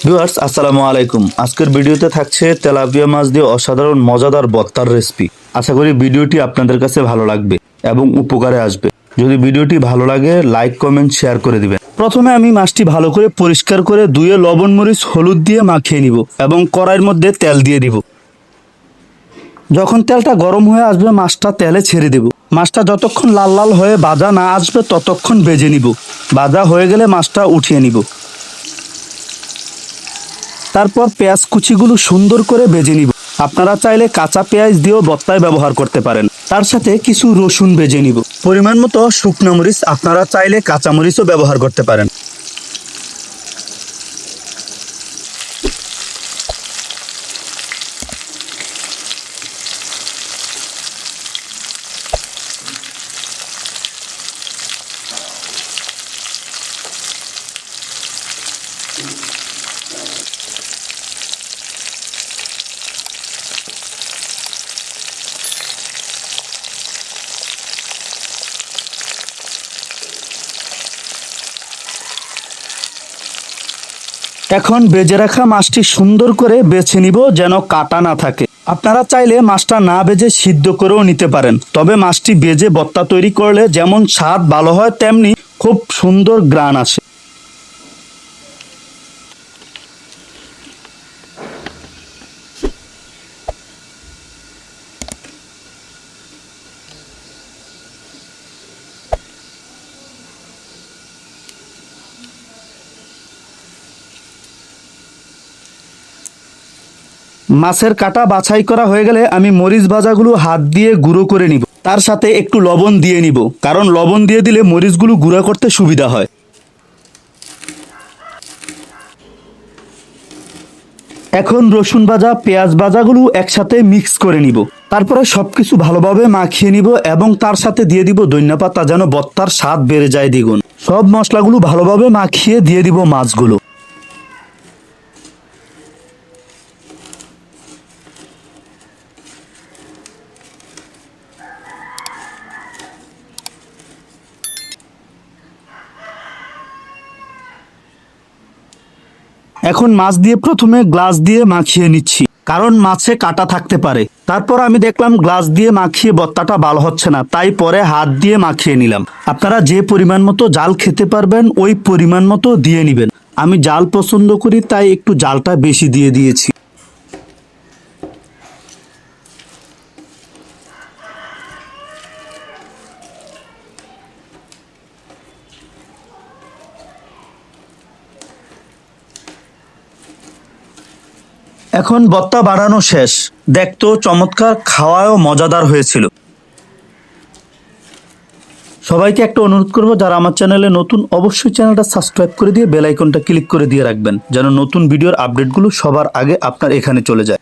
Viewers আসসালামু আলাইকুম। আজকের ভিডিওতে থাকছে তেলাপিয়া মাছ দিয়ে অসাধারণ মজাদার ভর্তার রেসিপি। আশা করি ভিডিওটি আপনাদের কাছে ভালো লাগবে এবং উপকারে আসবে। যদি ভিডিওটি ভালো লাগে লাইক কমেন্ট শেয়ার করে দিবেন। প্রথমে আমি মাছটি ভালো করে পরিষ্কার করে ধুয়ে লবণ মরিচ হলুদ দিয়ে মাখিয়ে নিব এবং কড়াইয়ের মধ্যে তেল দিয়ে দিব। যখন তেলটা গরম হয়ে আসবে মাছটা তেলে ছেড়ে দেব। মাছটা যতক্ষণ লাল লাল হয়ে ভাজা না আসবে ততক্ষণ ভেজে নিব। ভাজা হয়ে গেলে মাছটা উঠিয়ে নিব। তারপর পেঁয়াজ কুচিগুলো সুন্দর করে ভেজে নিব। আপনারা চাইলে কাঁচা পেঁয়াজ দিয়েও ভর্তায় ব্যবহার করতে পারেন। তার সাথে কিছু রসুন ভেজে নিব। পরিমাণ মতো শুকনো মরিচ, আপনারা চাইলে কাঁচা মরিচও ব্যবহার করতে পারেন। এখন ভেজে রাখা মাছটি সুন্দর করে বেছে নিব যেন কাটা না থাকে। আপনারা চাইলে মাছটা না ভেজে সিদ্ধ করেও নিতে পারেন, তবে মাছটি ভেজে ভর্তা তৈরি করলে যেমন স্বাদ ভালো হয় তেমনি খুব সুন্দর ঘ্রাণ আসে। মাছের কাটা বাছাই করা হয়ে গেলে আমি মরিচ ভাজাগুলো হাত দিয়ে গুঁড়ো করে নিব। তার সাথে একটু লবণ দিয়ে নিব, কারণ লবণ দিয়ে দিলে মরিচগুলো গুঁড়া করতে সুবিধা হয়। এখন রসুন ভাজা পেঁয়াজ ভাজাগুলো একসাথে মিক্স করে নিব। তারপরে সবকিছু ভালোভাবে মাখিয়ে নিব এবং তার সাথে দিয়ে দিব ধনিয়া পাতা, যেন ভর্তার স্বাদ বেড়ে যায় দ্বিগুণ। সব মশলাগুলো ভালোভাবে মাখিয়ে দিয়ে দিব মাছগুলো। এখন মাছ দিয়ে প্রথমে গ্লাস দিয়ে মাখিয়ে নিচ্ছি, কারণ মাছে কাটা থাকতে পারে। তারপর আমি দেখলাম গ্লাস দিয়ে মাখিয়ে ভর্তাটা ভালো হচ্ছে না, তাই পরে হাত দিয়ে মাখিয়ে নিলাম। আপনারা যে পরিমাণ মতো জাল খেতে পারবেন ওই পরিমাণ মতো দিয়ে নেবেন। আমি জাল পছন্দ করি তাই একটু জালটা বেশি দিয়ে দিয়েছি। এখন ভর্তা বানানো শেষ। দেখতো চমৎকার, খাওয়াও মজাদার হয়েছিল। সবাইকে একটা অনুরোধ করব, যারা আমার চ্যানেলে নতুন অবশ্যই চ্যানেলটা সাবস্ক্রাইব করে দিয়ে বেল আইকনটা ক্লিক করে দিয়ে রাখবেন, যেন নতুন ভিডিওর আপডেটগুলো সবার আগে আপনার এখানে চলে যায়।